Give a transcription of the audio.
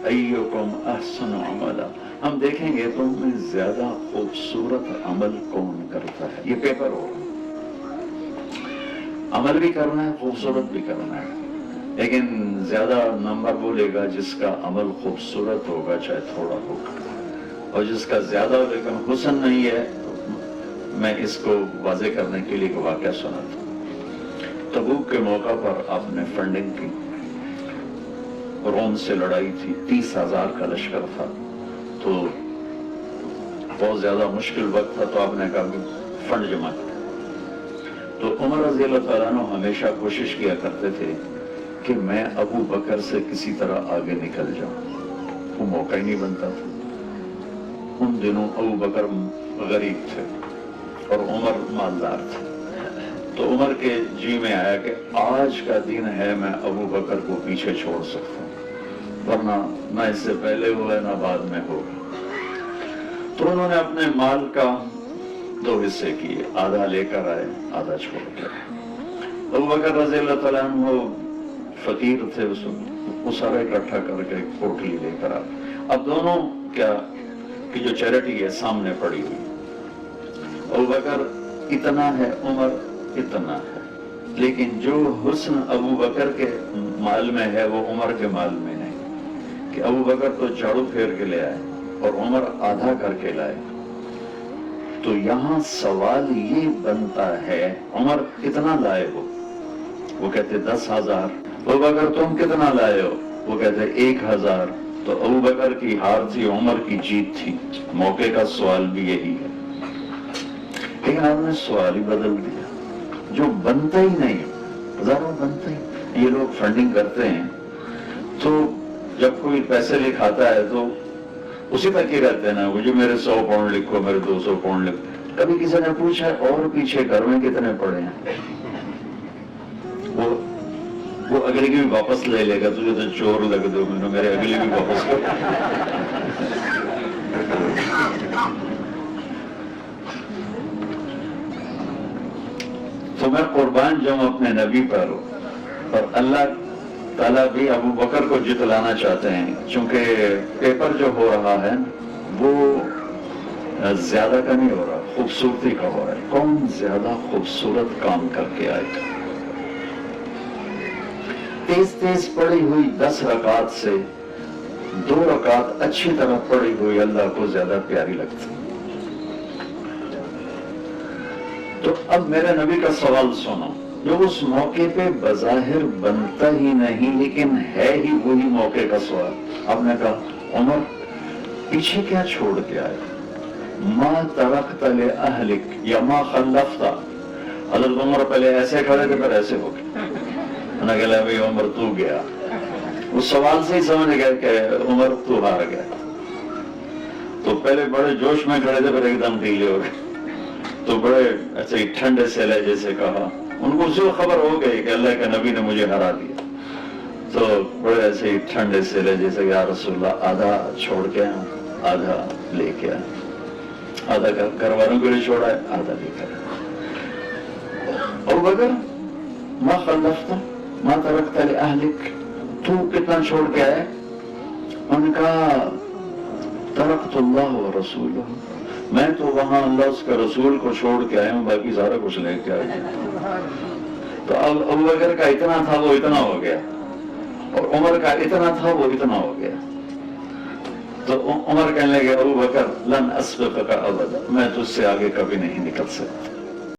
अय्युकुम अहसनु अमला, हम देखेंगे तुम में ज्यादा खूबसूरत अमल कौन करता है। ये पेपर हो, अमल भी करना है, खूबसूरत भी करना है, लेकिन ज्यादा नंबर वो लेगा जिसका अमल खूबसूरत होगा चाहे थोड़ा होगा, और जिसका ज्यादा लेकिन हुस्न नहीं है। मैं इसको वाज़े करने के लिए एक वाक़या सुना था। तबूक के मौका पर आपने फंडिंग की, रोम से लड़ाई थी, 30,000 का लश्कर था, तो बहुत ज्यादा मुश्किल वक्त था, तो आपने कहा कि फंड जमा किया। तो उमर रज़ी अल्लाह तआला अन्हु हमेशा कोशिश किया करते थे कि मैं अबू बकर से किसी तरह आगे निकल जाऊं, वो मौका ही नहीं बनता था। उन दिनों अबू बकर गरीब थे और उमर मालदार थे, तो उमर के जी में आया कि आज का दिन है मैं अबू बकर को पीछे छोड़ सकता हूँ, वरना ना इससे पहले हुआ ना बाद में होगा। तो उन्होंने अपने माल का 2 हिस्से किए, आधा लेकर आए, आधा छोड़ गए। अबू बकर रज़ियल्लाहु तआला अन्हु फकीर थे, वो सारा इकट्ठा करके कोठली लेकर आए। अब दोनों क्या कि जो चैरिटी है सामने पड़ी हुई, अबू बकर इतना है, उमर इतना है, लेकिन जो हुस्न अबू बकर के माल में है वो उमर के माल में नहीं, कि अबू बकर तो झाड़ू फेर के ले आए और उमर आधा करके लाए। तो यहाँ सवाल ये बनता है, उमर कितना लाए हो? वो कहते 10,000। अबू बकर तुम कितना लाए हो? वो कहते 1,000। तो अबू बकर की हार थी, उमर की जीत थी। मौके का सवाल भी यही है, लेकिन आपने सवाल ही बदल दिया, जो बनता ही नहीं, हजारों बनता ही। ये लोग फंडिंग करते हैं, तो जब कोई पैसे लिखाता है तो उसी तक ही रहते हैं ना, मुझे मेरे 100 पाउंड लिखो, मेरे 200 पाउंड लिखो। कभी किसी ने पूछा और पीछे घर में कितने पड़े हैं? वो अगले की भी वापस ले लेगा, तुझे तो चोर लग दो, मेरे अगले भी वापस कर। तो मैं कुर्बान जाऊं अपने नबी पर, और अल्लाह ताला भी अबू बकर को जितलाना चाहते हैं, क्योंकि पेपर जो हो रहा है वो ज्यादा का नहीं हो रहा, खूबसूरती का हो रहा है। कौन ज्यादा खूबसूरत काम करके आएगा? तेज तेज पढ़ी हुई 10 रकात से 2 रकात अच्छी तरह पढ़ी हुई अल्लाह को ज्यादा प्यारी लगती। तो अब मेरे नबी का सवाल सुनो, जो उस मौके पे बज़ाहिर बनता ही नहीं, लेकिन है ही वही मौके का सवाल। आपने कहा उमर पीछे क्या छोड़ के आए? मा तरकत ले अहलिक या मा खल्लफ्ता। हज़रत उमर पहले ऐसे खड़े थे, फिर ऐसे हो गए। उन्होंने कहा भाई उमर तू गया। उस सवाल से ही समझ गया कि उमर तू हार गया। तो पहले बड़े जोश में खड़े थे, फिर एकदम ढीले हो गए। तो बड़े ऐसे ही ठंडे से लहजे से कहा, उनको उसी खबर हो गई कि अल्लाह के नबी ने मुझे हरा दिया। तो बड़े ऐसे ही ठंडे से लहजे से, या रसूलल्लाह आधा छोड़ के आया, आधा लेके आया, आधा घर वालों के लिए छोड़ा है, आधा लेकर आया। अबू बकर मा खल्लफ्ता मा तरकता ले अहलिक, तू कितना छोड़ के आया? उन्होंने कहा तरकतुल्लाह व रसूलहू, मैं तो वहां अल्लाह उसके रसूल को छोड़ के आया हूं, बाकी सारा कुछ लेके आया। तो अब अबू बकर का इतना था वो इतना हो गया, और उमर का इतना था वो इतना हो गया। तो उमर कहने लगे अबू बकर लन अस्बिक़का अबदा, मैं तुझसे आगे कभी नहीं निकल सकता।